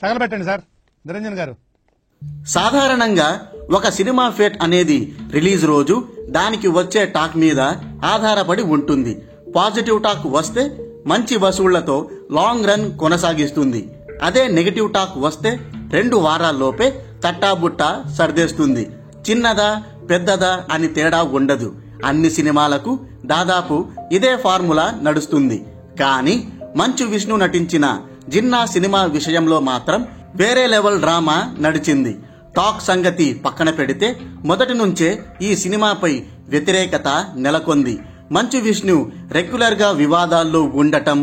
తగలబెట్టండి sir Niranjan గారు. సాధారణంగా ఒక సినిమా ఫేట్ అనేది రిలీజ్ రోజు దానికి వచ్చే టాక్ మీద ఆధారపడి ఉంటుంది. పాజిటివ్ టాక్ వస్తే మంచి వసూళ్లతో లాంగ్ రన్ కొనసాగిస్తుంది. అదే నెగటివ్ టాక్ వస్తే 2 వారాల్లోపే తట్టాబుట్ట సర్దేస్తుంది. చిన్నదా పెద్దదా అని తేడా ఉండదు. అన్ని సినిమాలకు దాదాపు ఇదే ఫార్ములా నడుస్తుంది. కానీ మంచు విష్ణు నటించిన జిన్నా సినిమా విషయంలో మాత్రం వేరే లెవెల్ డ్రామా నడిచింది. టాక్ సంగతి పక్కన పెడితే మొదటి నుంచే ఈ సినిమాపై వ్యతిరేకత నెలకొంది. మంచు విష్ణు రెగ్యులర్ గా వివాదాల్లో ఉండటం,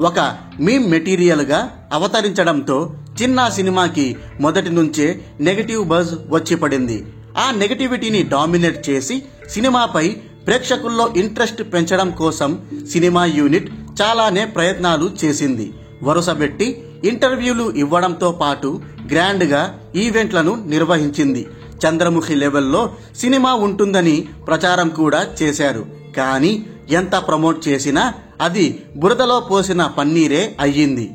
ఒక మీమ్ మెటీరియల్ గా అవతరించడంతో చిన్నా సినిమాకి మొదటి నుంచే నెగటివ్ బజ్ వచ్చి పడింది. ఆ నెగటివిటీని డామినేట్ చేసి సినిమాపై ప్రేక్షకుల్లో ఇంట్రెస్ట్ పెంచడం కోసం సినిమా యూనిట్ చాలానే ప్రయత్నాలు చేసింది. వరుసబెట్టి ఇంటర్వ్యూలు ఇవ్వడంతో పాటు గ్రాండ్ గా ఈవెంట్లను నిర్వహించింది. చంద్రముఖి లెవెల్లో సినిమా ఉంటుందని ప్రచారం కూడా చేశారు. కానీ ఎంత ప్రమోట్ చేసినా అది బురదలో పోసిన పన్నీరే అయ్యింది.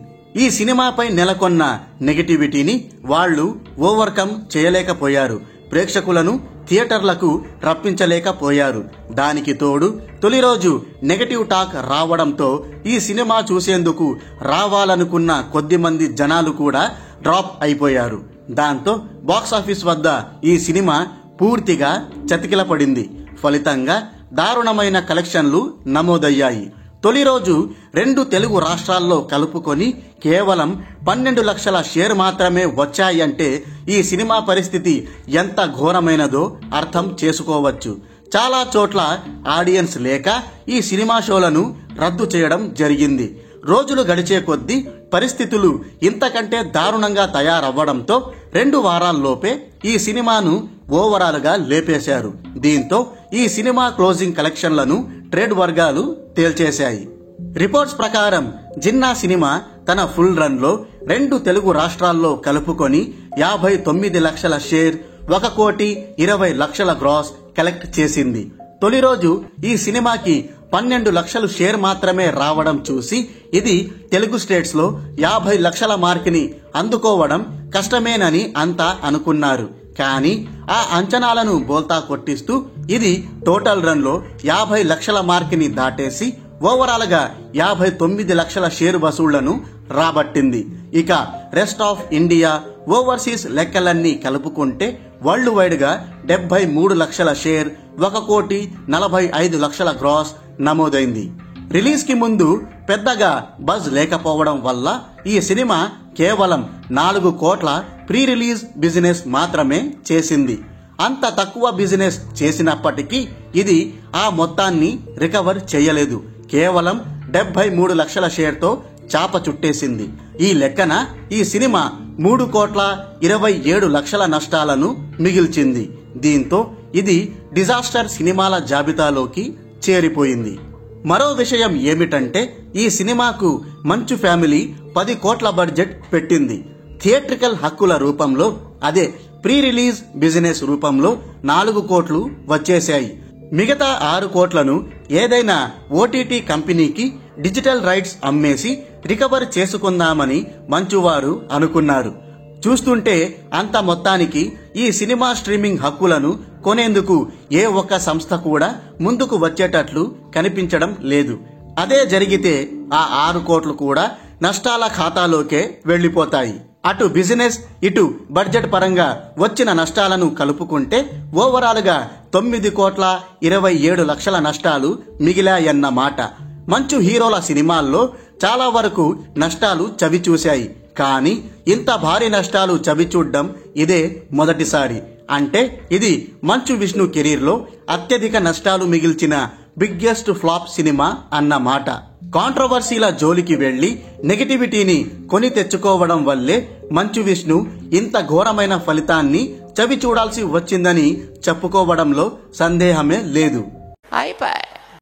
ఈ సినిమాపై నెలకొన్న నెగటివిటీని వాళ్లు ఓవర్కమ్ చేయలేకపోయారు. ప్రేక్షకులను థియేటర్లకు రప్పించలేకపోయారు. దానికి తోడు తొలి రోజు నెగటివ్ టాక్ రావడంతో ఈ సినిమా చూసేందుకు రావాలనుకున్న కొద్ది మంది జనాలు కూడా డ్రాప్ అయిపోయారు. దాంతో బాక్సాఫీస్ వద్ద ఈ సినిమా పూర్తిగా చతికిలపడింది. ఫలితంగా దారుణమైన కలెక్షన్లు నమోదయ్యాయి. తొలి రోజు 2 తెలుగు రాష్ట్రాల్లో కలుపుకొని కేవలం 12 లక్షల షేర్ మాత్రమే వచ్చాయంటే ఈ సినిమా పరిస్థితి ఎంత ఘోరమైనదో అర్థం చేసుకోవచ్చు. చాలా చోట్ల ఆడియన్స్ లేక ఈ సినిమా షోలను రద్దు చేయడం జరిగింది. రోజులు గడిచే కొద్దీ పరిస్థితులు ఇంతకంటే దారుణంగా తయారవ్వడంతో 2 వారాల్లోపే ఈ సినిమాను ఓవరాల్ గా లేపేశారు. దీంతో ఈ సినిమా క్లోజింగ్ కలెక్షన్లను ట్రేడ్ వర్గాలు తేల్చేశాయి. రిపోర్ట్స్ ప్రకారం జిన్నా సినిమా తన ఫుల్ రన్ లో 2 తెలుగు రాష్ట్రాల్లో కలుపుకొని 59 లక్షల షేర్, 1,20,00,000 గ్రాస్ కలెక్ట్ చేసింది. తొలి రోజు ఈ సినిమాకి 12 లక్షలు షేర్ మాత్రమే రావడం చూసి ఇది తెలుగు స్టేట్స్ లో 50 లక్షల మార్క్ ని అందుకోవడం కష్టమేనని అంతా అనుకున్నారు. కానీ ఆ అంచనాలను బోల్తా కొట్టిస్తూ ఇది టోటల్ రన్ లో 50 లక్షల మార్క్ ని దాటేసి ఓవరాల్ గా 59 లక్షల షేర్ వసూళ్లను రాబట్టింది. ఇక రెస్ట్ ఆఫ్ ఇండియా, ఓవర్సీస్ లెక్కలన్నీ కలుపుకుంటే వరల్డ్ వైడ్ గా 73 లక్షల షేర్, 1,45,00,000 గ్రాస్ నమోదైంది. రిలీజ్ కి ముందు పెద్దగా బజ్ లేకపోవడం వల్ల ఈ సినిమా కేవలం 4 కోట్ల ప్రీ రిలీజ్ బిజినెస్ మాత్రమే చేసింది. అంత తక్కువ బిజినెస్ చేసినప్పటికీ ఇది ఆ మొత్తాన్ని రికవర్ చేయలేదు. కేవలం 73 లక్షల షేర్తో చాప చుట్టేసింది. ఈ లెక్కన ఈ సినిమా 3,27,00,000 నష్టాలను మిగిల్చింది. దీంతో ఇది డిజాస్టర్ సినిమాల జాబితాలోకి చేరిపోయింది. మరో విషయం ఏమిటంటే ఈ సినిమాకు మంచు ఫ్యామిలీ 10 కోట్ల బడ్జెట్ పెట్టింది. థియేట్రికల్ హక్కుల రూపంలో, అదే ప్రీ రిలీజ్ బిజినెస్ రూపంలో 4 కోట్లు వచ్చేశాయి. మిగతా 6 కోట్లను ఏదైనా ఓటీటీ కంపెనీకి డిజిటల్ రైట్స్ అమ్మేసి రికవర్ చేసుకుందామని మంచువారు అనుకున్నారు. చూస్తుంటే అంత మొత్తానికి ఈ సినిమా స్ట్రీమింగ్ హక్కులను కొనేందుకు ఏ ఒక్క సంస్థ కూడా ముందుకు వచ్చేటట్లు కనిపించడం లేదు. అదే జరిగితే ఆ 6 కోట్లు కూడా నష్టాల ఖాతాలోకే వెళ్లిపోతాయి. అటు బిజినెస్, ఇటు బడ్జెట్ పరంగా వచ్చిన నష్టాలను కలుపుకుంటే ఓవరాల్ గా 9,27,00,000 నష్టాలు మిగిలాయన్నమాట. మంచు హీరోల సినిమాల్లో చాలా వరకు నష్టాలు చవిచూశాయి. కానీ ఇంత భారీ నష్టాలు చవిచూడ్డం ఇదే మొదటిసారి. అంటే ఇది మంచు విష్ణు కెరీర్ లో అత్యధిక నష్టాలు మిగిల్చిన బిగ్గెస్ట్ ఫ్లాప్ సినిమా అన్నమాట. కాంట్రవర్సీల జోలికి వెళ్లి నెగటివిటీని కొని తెచ్చుకోవడం వల్లే మంచు విష్ణు ఇంత ఘోరమైన ఫలితాన్ని చవి చూడాల్సి వచ్చిందని చెప్పుకోవడంలో సందేహమే లేదు.